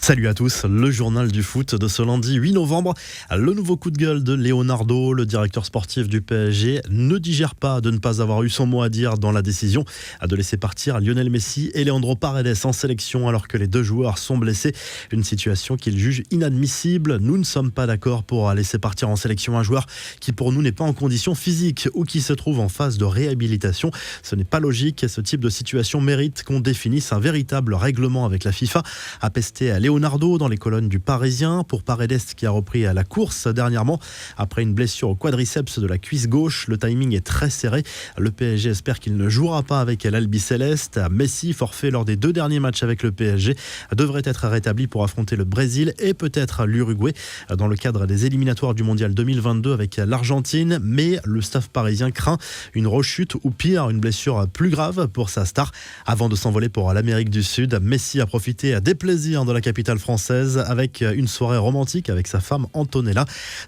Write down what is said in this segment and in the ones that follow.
Salut à tous, le journal du foot de ce lundi 8 novembre. Le nouveau coup de gueule de Leonardo, le directeur sportif du PSG, ne digère pas de ne pas avoir eu son mot à dire dans la décision de laisser partir Lionel Messi et Leandro Paredes en sélection alors que les deux joueurs sont blessés. Une situation qu'il juge inadmissible. Nous ne sommes pas d'accord pour laisser partir en sélection un joueur qui pour nous n'est pas en condition physique ou qui se trouve en phase de réhabilitation. Ce n'est pas logique et ce type de situation mérite qu'on définisse un véritable règlement avec la FIFA, a pesté à Leonardo dans les colonnes du Parisien. Pour Paredes qui a repris à la course dernièrement après une blessure au quadriceps de la cuisse gauche, le timing est très serré. Le PSG espère qu'il ne jouera pas avec l'Albiceleste. Messi, forfait lors des 2 derniers matchs avec le PSG, devrait être rétabli pour affronter le Brésil et peut-être l'Uruguay dans le cadre des éliminatoires du Mondial 2022 avec l'Argentine. Mais le staff parisien craint une rechute ou pire, une blessure plus grave pour sa star. Avant de s'envoler pour l'Amérique du Sud, Messi a profité des plaisirs de la capitale française avec une soirée romantique avec sa femme Antonella.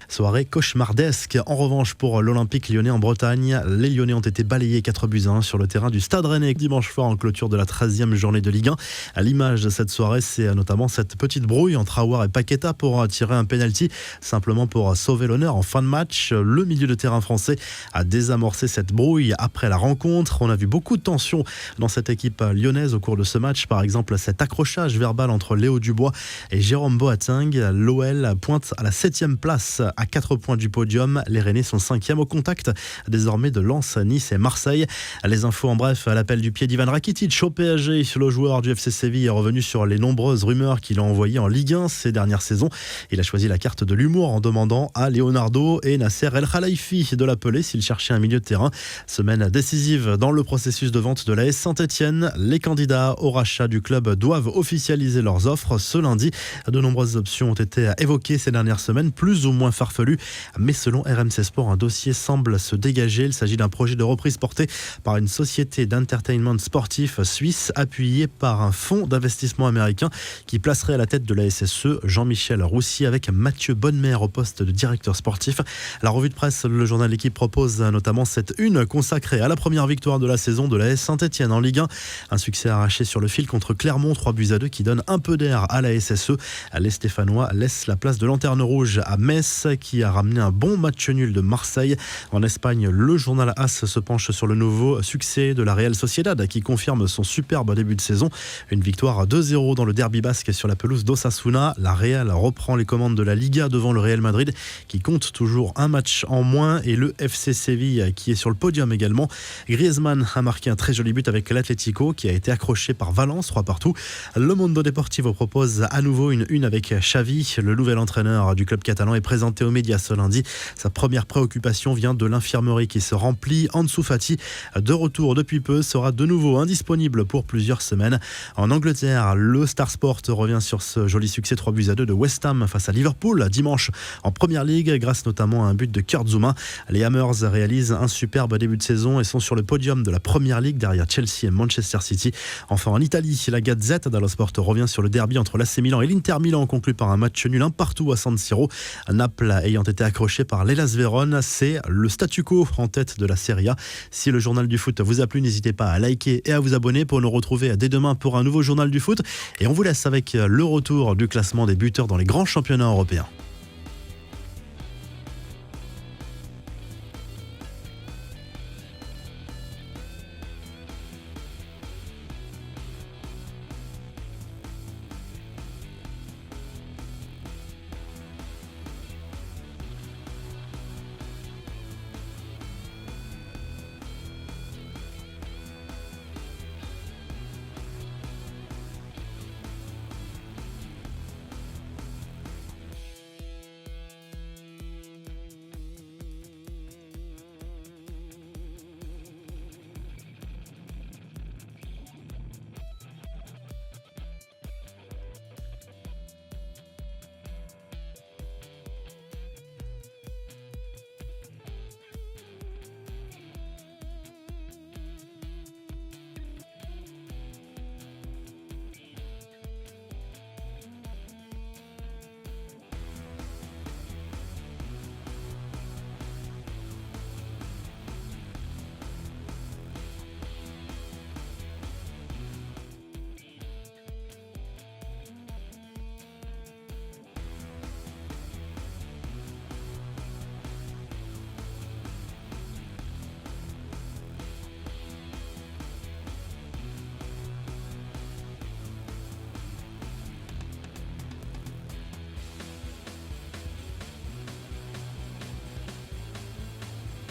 Soirée cauchemardesque. En revanche, pour l'Olympique lyonnais en Bretagne, les Lyonnais ont été balayés 4-1 sur le terrain du Stade Rennais dimanche soir en clôture de la 13e journée de Ligue 1. À l'image de cette soirée, c'est notamment cette petite brouille entre Aouar et Paqueta pour tirer un penalty, simplement pour sauver l'honneur en fin de match. Le milieu de terrain français a désamorcé cette brouille après la rencontre. On a vu beaucoup de tensions dans cette équipe lyonnaise au cours de ce match. Par exemple, cet accrochage verbal entre Léo Dubois et Jérôme Boateng. L'OL pointe à la 7e place à 4 points du podium. Les Rennais sont 5e au contact désormais de Lens, Nice et Marseille. Les infos en bref, à l'appel du pied d'Ivan Rakitic au PSG. Le joueur du FC Séville est revenu sur les nombreuses rumeurs qu'il a envoyées en Ligue 1 ces dernières saisons. Il a choisi la carte de l'humour en demandant à Leonardo et Nasser El Khelaifi de l'appeler s'il cherchait un milieu de terrain. Semaine décisive dans le processus de vente de l'AS Saint-Etienne. Les candidats au rachat du club doivent officialiser leurs offres ce lundi. De nombreuses options ont été évoquées ces dernières semaines, plus ou moins farfelues. Mais selon RMC Sport, un dossier semble se dégager. Il s'agit d'un projet de reprise porté par une société d'entertainment sportif suisse appuyée par un fonds d'investissement américain qui placerait à la tête de la SSE Jean-Michel Roussy avec Mathieu Bonnemer au poste de directeur sportif. La revue de presse, le journal L'Équipe propose notamment cette une consacrée à la première victoire de la saison de l'AS Saint-Etienne en Ligue 1. Un succès arraché sur le fil contre Clermont, 3-2 qui donne un peu d'air à la SSE. Les Stéphanois laissent la place de lanterne rouge à Metz qui a ramené un bon match nul de Marseille. En Espagne, le journal AS se penche sur le nouveau succès de la Real Sociedad qui confirme son superbe début de saison. Une victoire 2-0 dans le derby basque sur la pelouse d'Osasuna. La Real reprend les commandes de la Liga devant le Real Madrid qui compte toujours un match en moins et le FC Séville qui est sur le podium également. Griezmann a marqué un très joli but avec l'Atlético qui a été accroché par Valence 3-3. Le Mundo Deportivo propose à nouveau une avec Xavi. Le nouvel entraîneur du club catalan est présenté aux médias ce lundi. Sa première préoccupation vient de l'infirmerie qui se remplit. Ansu Fati, de retour depuis peu, sera de nouveau indisponible pour plusieurs semaines. En Angleterre, le Star Sport revient sur ce joli succès 3-2 de West Ham face à Liverpool dimanche en Première Ligue grâce notamment à un but de Kurt Zouma. Les Hammers réalisent un superbe début de saison et sont sur le podium de la Première Ligue derrière Chelsea et Manchester City. Enfin en Italie, la Gazette dello Sport revient sur le derby entre l'AC Milan et l'Inter Milan conclu par un match nul 1 partout à San Siro. Naples ayant été accroché par l'Hellas Vérone, c'est le statu quo en tête de la Serie A. Si le journal du foot vous a plu, n'hésitez pas à liker et à vous abonner pour nous retrouver dès demain pour un nouveau journal du foot. Et on vous laisse avec le retour du classement des buteurs dans les grands championnats européens.